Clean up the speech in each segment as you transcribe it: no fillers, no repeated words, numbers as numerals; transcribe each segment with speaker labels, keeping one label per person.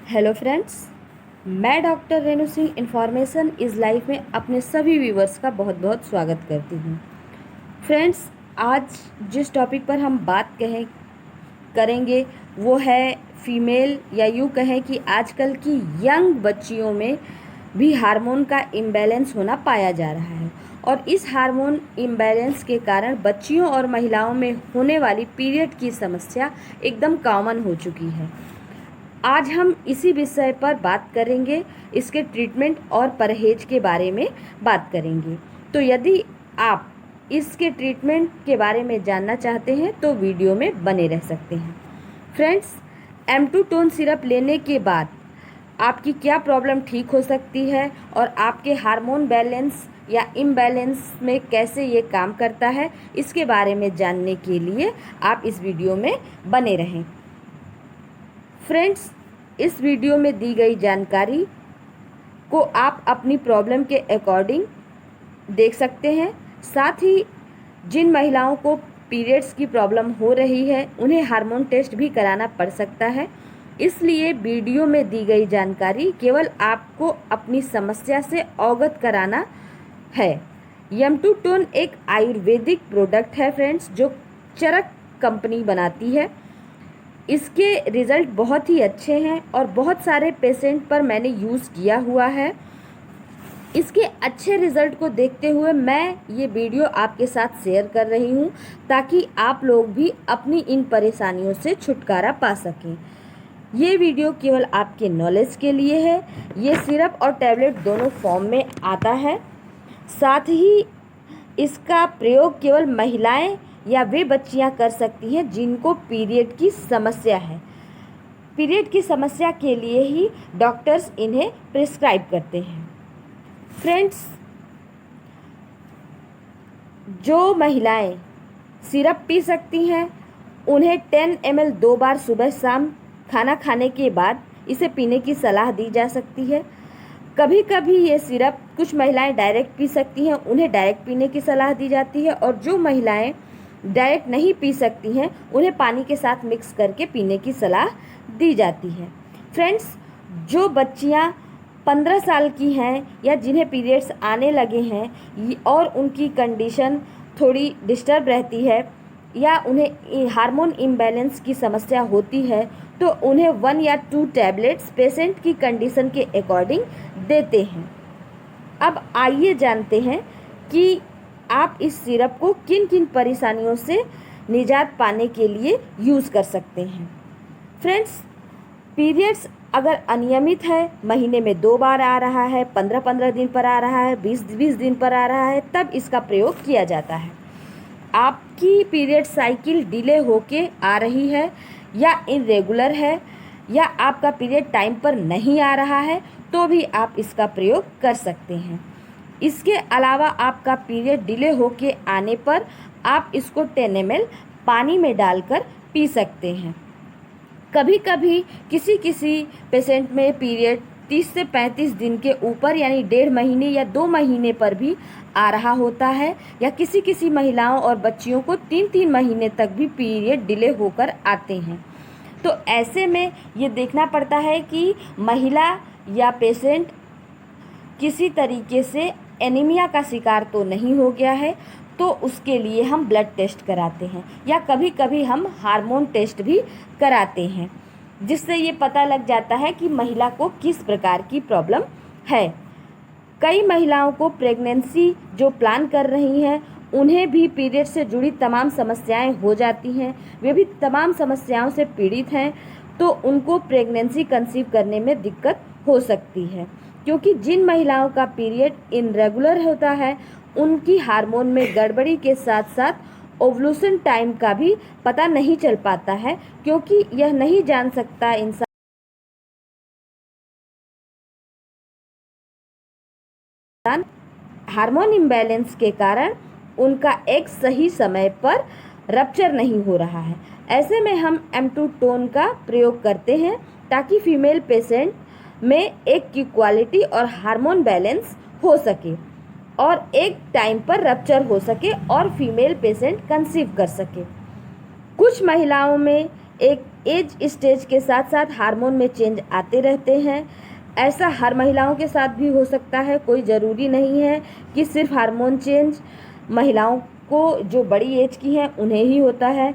Speaker 1: Hello friends, मैं doctor Renu Singh information is life में अपने सभी व्यूवर्स का बहुत बहुत स्वागत करती हूँ। फ्रेंड्स, आज जिस टॉपिक पर हम बात करेंगे वो है फीमेल या यूँ कहें कि आजकल की यंग बच्चियों में भी हार्मोन का इम्बैलेंस होना पाया जा रहा है और इस हार्मोन इम्बैलेंस के कारण बच्चियों और महिलाओं में होने वाली पीरियड की समस्या एकदम कॉमन हो चुकी है। आज हम इसी विषय पर बात करेंगे, इसके ट्रीटमेंट और परहेज के बारे में बात करेंगे। तो यदि आप इसके ट्रीटमेंट के बारे में जानना चाहते हैं तो वीडियो में बने रह सकते हैं। फ्रेंड्स, M2 टोन सिरप लेने के बाद आपकी क्या प्रॉब्लम ठीक हो सकती है और आपके हार्मोन बैलेंस या इम्बैलेंस में कैसे ये काम करता है, इसके बारे में जानने के लिए आप इस वीडियो में बने रहें। फ्रेंड्स, इस वीडियो में दी गई जानकारी को आप अपनी प्रॉब्लम के अकॉर्डिंग देख सकते हैं। साथ ही जिन महिलाओं को पीरियड्स की प्रॉब्लम हो रही है उन्हें हार्मोन टेस्ट भी कराना पड़ सकता है, इसलिए वीडियो में दी गई जानकारी केवल आपको अपनी समस्या से अवगत कराना है। M2 टोन एक आयुर्वेदिक प्रोडक्ट है फ्रेंड्स, जो चरक कंपनी बनाती है। इसके रिज़ल्ट बहुत ही अच्छे हैं और बहुत सारे पेशेंट पर मैंने यूज़ किया हुआ है। इसके अच्छे रिज़ल्ट को देखते हुए मैं ये वीडियो आपके साथ शेयर कर रही हूँ ताकि आप लोग भी अपनी इन परेशानियों से छुटकारा पा सकें। ये वीडियो केवल आपके नॉलेज के लिए है। ये सिरप और टैबलेट दोनों फॉर्म में आता है। साथ ही इसका प्रयोग केवल महिलाएं या वे बच्चियां कर सकती हैं जिनको पीरियड की समस्या है। पीरियड की समस्या के लिए ही डॉक्टर्स इन्हें प्रिस्क्राइब करते हैं। फ्रेंड्स, जो महिलाएं सिरप पी सकती हैं उन्हें 10 ml 2 बार सुबह शाम खाना खाने के बाद इसे पीने की सलाह दी जा सकती है। कभी कभी ये सिरप कुछ महिलाएं डायरेक्ट पी सकती हैं, उन्हें डायरेक्ट पीने की सलाह दी जाती है, और जो महिलाएं डायरेक्ट नहीं पी सकती हैं उन्हें पानी के साथ मिक्स करके पीने की सलाह दी जाती है। फ्रेंड्स, जो बच्चियां 15 साल की हैं या जिन्हें पीरियड्स आने लगे हैं और उनकी कंडीशन थोड़ी डिस्टर्ब रहती है या उन्हें हार्मोन इम्बैलेंस की समस्या होती है तो उन्हें 1 या 2 टैबलेट्स पेशेंट की कंडीशन के अकॉर्डिंग देते हैं। अब आइए जानते हैं कि आप इस सिरप को किन किन परेशानियों से निजात पाने के लिए यूज़ कर सकते हैं। फ्रेंड्स, पीरियड्स अगर अनियमित है, महीने में 2 बार आ रहा है, 15-15 दिन पर आ रहा है, 20-20 दिन पर आ रहा है, तब इसका प्रयोग किया जाता है। आपकी पीरियड साइकिल डिले होके आ रही है या इरेगुलर है या आपका पीरियड टाइम पर नहीं आ रहा है तो भी आप इसका प्रयोग कर सकते हैं। इसके अलावा आपका पीरियड डिले होके आने पर आप इसको 10 ml पानी में डालकर पी सकते हैं। कभी कभी किसी किसी पेशेंट में पीरियड 30 से 35 दिन के ऊपर यानी 1.5 महीने या 2 महीने पर भी आ रहा होता है, या किसी किसी महिलाओं और बच्चियों को 3-3 महीने तक भी पीरियड डिले होकर आते हैं। तो ऐसे में ये देखना पड़ता है कि महिला या पेशेंट किसी तरीके से एनीमिया का शिकार तो नहीं हो गया है, तो उसके लिए हम ब्लड टेस्ट कराते हैं या कभी कभी हम हार्मोन टेस्ट भी कराते हैं, जिससे ये पता लग जाता है कि महिला को किस प्रकार की प्रॉब्लम है। कई महिलाओं को प्रेगनेंसी जो प्लान कर रही हैं उन्हें भी पीरियड से जुड़ी तमाम समस्याएं हो जाती हैं, वे भी तमाम समस्याओं से पीड़ित हैं, तो उनको प्रेगनेंसी कंसीव करने में दिक्कत हो सकती है, क्योंकि जिन महिलाओं का पीरियड इनरेगुलर होता है उनकी हार्मोन में गड़बड़ी के साथ साथ ओवुलेशन टाइम का भी पता नहीं चल पाता है, क्योंकि यह नहीं जान सकता इंसान हार्मोन इम्बैलेंस के कारण उनका एग सही समय पर रप्चर नहीं हो रहा है। ऐसे में हम M2 टोन का प्रयोग करते हैं ताकि फीमेल पेशेंट में एग की क्वालिटी और हार्मोन बैलेंस हो सके और एक टाइम पर रप्चर हो सके और फीमेल पेशेंट कंसीव कर सके। कुछ महिलाओं में एक एज स्टेज के साथ साथ हार्मोन में चेंज आते रहते हैं। ऐसा हर महिलाओं के साथ भी हो सकता है, कोई ज़रूरी नहीं है कि सिर्फ हार्मोन चेंज महिलाओं को जो बड़ी एज की हैं उन्हें ही होता है,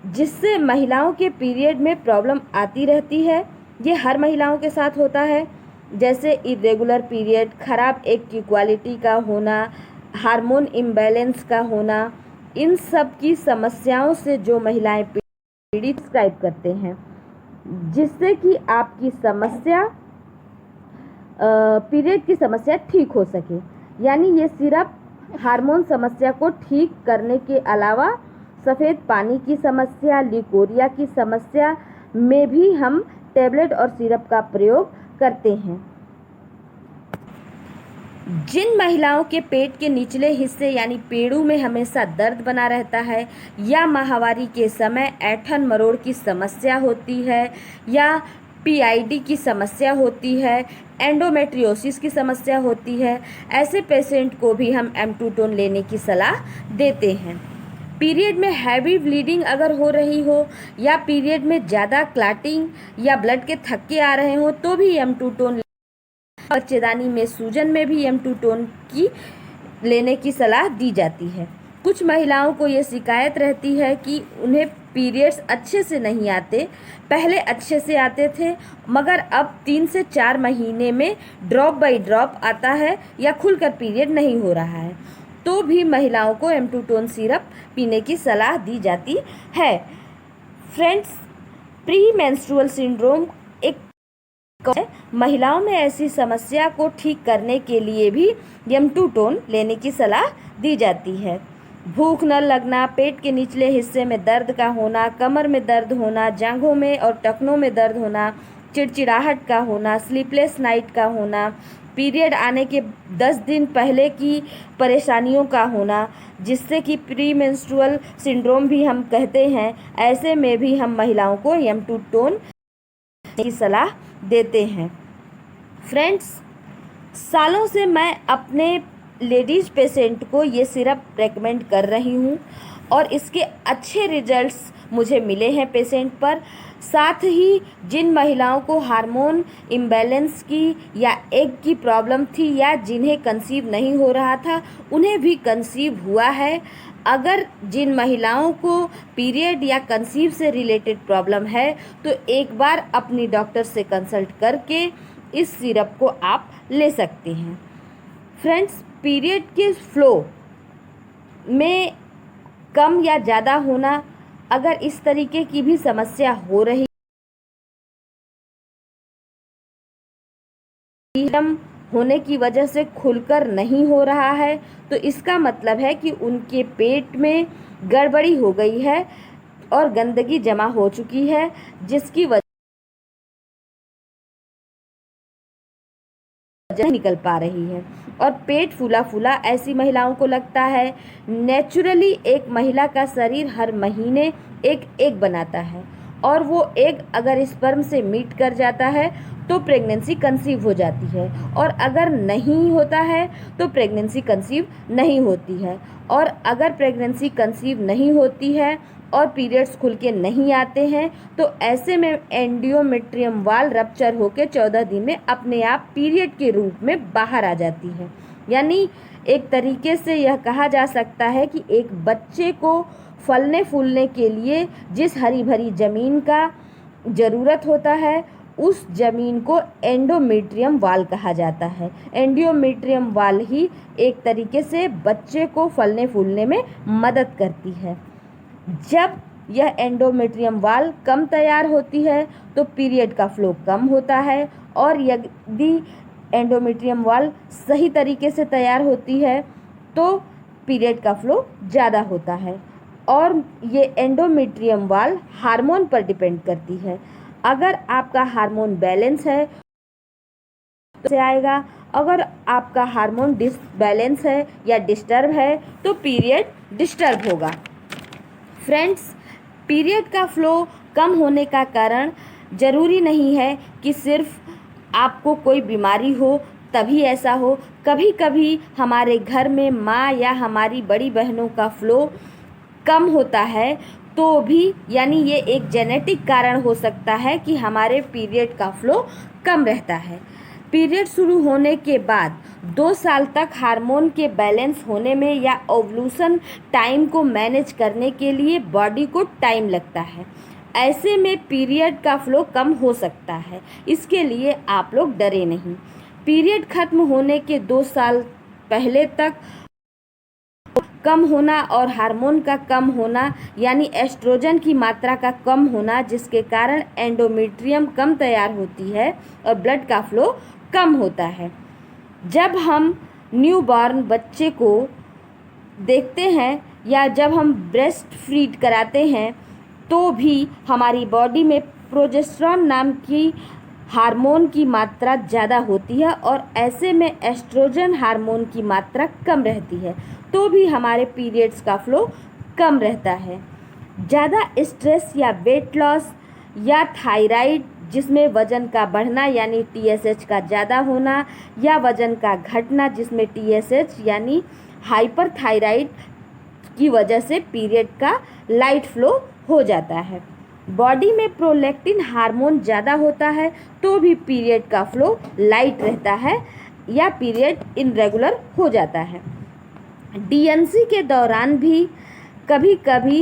Speaker 1: जिससे महिलाओं के पीरियड में प्रॉब्लम आती रहती है। ये हर महिलाओं के साथ होता है, जैसे इरेगुलर पीरियड, ख़राब एग की क्वालिटी का होना, हार्मोन इम्बैलेंस का होना। इन सब की समस्याओं से जो महिलाएं पीड़ित डिस्क्राइब करते हैं, जिससे कि आपकी समस्या पीरियड की समस्या ठीक हो सके। यानी ये सिर्फ हार्मोन समस्या को ठीक करने के अलावा सफ़ेद पानी की समस्या, लिकोरिया की समस्या में भी हम टैबलेट और सिरप का प्रयोग करते हैं। जिन महिलाओं के पेट के निचले हिस्से यानी पेड़ू में हमेशा दर्द बना रहता है, या माहवारी के समय ऐंठन मरोड़ की समस्या होती है, या पीआईडी की समस्या होती है, एंडोमेट्रियोसिस की समस्या होती है, ऐसे पेशेंट को भी हम एम2 लेने की सलाह देते हैं। पीरियड में हैवी ब्लीडिंग अगर हो रही हो, या पीरियड में ज़्यादा क्लॉटिंग या ब्लड के थक्के आ रहे हो, तो भी एम2 बच्चेदानी में सूजन में भी एम2 की लेने की सलाह दी जाती है। कुछ महिलाओं को ये शिकायत रहती है कि उन्हें पीरियड्स अच्छे से नहीं आते। पहले अच्छे से आते थे, मगर अब 3 से 4 महीने में ड्रॉप बाय ड्रॉप आता है या खुलकर पीरियड नहीं हो रहा है, तो भी महिलाओं को एम2 सिरप पीने की सलाह दी जाती है। फ्रेंड्स, प्री मेंस्ट्रुअल सिंड्रोम एक महिलाओं में ऐसी समस्या को ठीक करने के लिए भी एम2 लेने की सलाह दी जाती है। भूख न लगना, पेट के निचले हिस्से में दर्द का होना, कमर में दर्द होना, जांघों में और टखनों में दर्द होना, चिड़चिड़ाहट का होना, स्लीपलेस नाइट का होना, पीरियड आने के 10 दिन पहले की परेशानियों का होना, जिससे कि प्री मेंस्ट्रुअल सिंड्रोम भी हम कहते हैं, ऐसे में भी हम महिलाओं को एम2 की सलाह देते हैं। फ्रेंड्स, सालों से मैं अपने लेडीज़ पेशेंट को ये सिरप रेकमेंड कर रही हूँ और इसके अच्छे रिजल्ट्स मुझे मिले हैं पेशेंट पर। साथ ही जिन महिलाओं को हार्मोन इम्बैलेंस की या एग की प्रॉब्लम थी, या जिन्हें कंसीव नहीं हो रहा था, उन्हें भी कंसीव हुआ है। अगर जिन महिलाओं को पीरियड या कंसीव से रिलेटेड प्रॉब्लम है, तो एक बार अपनी डॉक्टर से कंसल्ट करके इस सिरप को आप ले सकते हैं। फ्रेंड्स, पीरियड के फ्लो में कम या ज़्यादा होना, अगर इस तरीके की भी समस्या हो रही होने की वजह से खुलकर नहीं हो रहा है, तो इसका मतलब है कि उनके पेट में गड़बड़ी हो गई है और गंदगी जमा हो चुकी है, जिसकी वजह नहीं निकल पा रही है और पेट फूला फूला ऐसी महिलाओं को लगता है। नेचुरली एक महिला का शरीर हर महीने एक एग बनाता है, और वो एग अगर स्पर्म से मीट कर जाता है तो प्रेगनेंसी कंसीव हो जाती है, और अगर नहीं होता है तो प्रेगनेंसी कंसीव नहीं होती है। और अगर प्रेगनेंसी कंसीव नहीं होती है और पीरियड्स खुल के नहीं आते हैं, तो ऐसे में एंडोमेट्रियम वाल रप्चर होकर 14 दिन में अपने आप पीरियड के रूप में बाहर आ जाती है। यानी एक तरीके से यह कहा जा सकता है कि एक बच्चे को फलने फूलने के लिए जिस हरी भरी ज़मीन का ज़रूरत होता है, उस ज़मीन को एंडोमेट्रियम वाल कहा जाता है। एंडोमेट्रियम वाल ही एक तरीके से बच्चे को फलने फूलने में मदद करती है। जब यह एंडोमेट्रियम वाल कम तैयार होती है तो पीरियड का फ्लो कम होता है, और यदि एंडोमेट्रियम वाल सही तरीके से तैयार होती है तो पीरियड का फ्लो ज़्यादा होता है। और ये एंडोमेट्रियम वाल हार्मोन पर डिपेंड करती है। अगर आपका हार्मोन बैलेंस है तो आएगा, अगर आपका हार्मोन डिसबैलेंस है या डिस्टर्ब है तो पीरियड डिस्टर्ब होगा। फ्रेंड्स, पीरियड का फ्लो कम होने का कारण ज़रूरी नहीं है कि सिर्फ आपको कोई बीमारी हो तभी ऐसा हो। कभी कभी हमारे घर में माँ या हमारी बड़ी बहनों का फ्लो कम होता है, तो भी यानी ये एक जेनेटिक कारण हो सकता है कि हमारे पीरियड का फ्लो कम रहता है। पीरियड शुरू होने के बाद 2 साल तक हार्मोन के बैलेंस होने में या ओव्यूलेशन टाइम को मैनेज करने के लिए बॉडी को टाइम लगता है। ऐसे में पीरियड का फ्लो कम हो सकता है, इसके लिए आप लोग डरे नहीं। पीरियड खत्म होने के 2 साल पहले तक कम होना और हार्मोन का कम होना यानी एस्ट्रोजन की मात्रा का कम होना, जिसके कारण एंडोमेट्रियम कम तैयार होती है और ब्लड का फ्लो कम होता है। जब हम न्यूबॉर्न बच्चे को देखते हैं या जब हम ब्रेस्ट फीड कराते हैं तो भी हमारी बॉडी में प्रोजेस्टेरॉन नाम की हार्मोन की मात्रा ज़्यादा होती है और ऐसे में एस्ट्रोजन हार्मोन की मात्रा कम रहती है, तो भी हमारे पीरियड्स का फ्लो कम रहता है। ज़्यादा स्ट्रेस या वेट लॉस या थायराइड जिसमें वज़न का बढ़ना यानी TSH का ज़्यादा होना या वज़न का घटना जिसमें TSH यानी हाइपरथायराइड की वजह से पीरियड का लाइट फ्लो हो जाता है। बॉडी में प्रोलैक्टिन हार्मोन ज़्यादा होता है तो भी पीरियड का फ्लो लाइट रहता है या पीरियड इरेगुलर हो जाता है। DNC के दौरान भी कभी कभी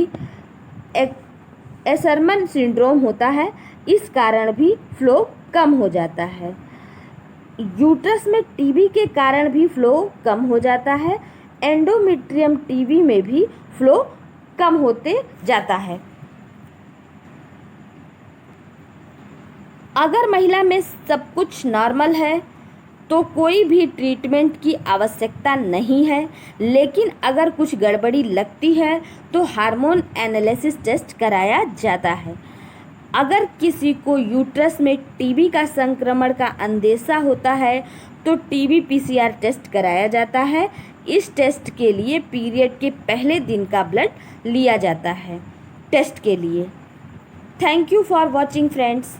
Speaker 1: एसरमन सिंड्रोम होता है, इस कारण भी फ्लो कम हो जाता है। यूट्रस में TB के कारण भी फ्लो कम हो जाता है। एंडोमेट्रियम TB में भी फ्लो कम होते जाता है। अगर महिला में सब कुछ नॉर्मल है तो कोई भी ट्रीटमेंट की आवश्यकता नहीं है, लेकिन अगर कुछ गड़बड़ी लगती है तो हार्मोन एनालिसिस टेस्ट कराया जाता है। अगर किसी को यूट्रस में TB का संक्रमण का अंदेशा होता है तो TB PCR टेस्ट कराया जाता है। इस टेस्ट के लिए पीरियड के पहले दिन का ब्लड लिया जाता है टेस्ट के लिए। Thank you for watching friends.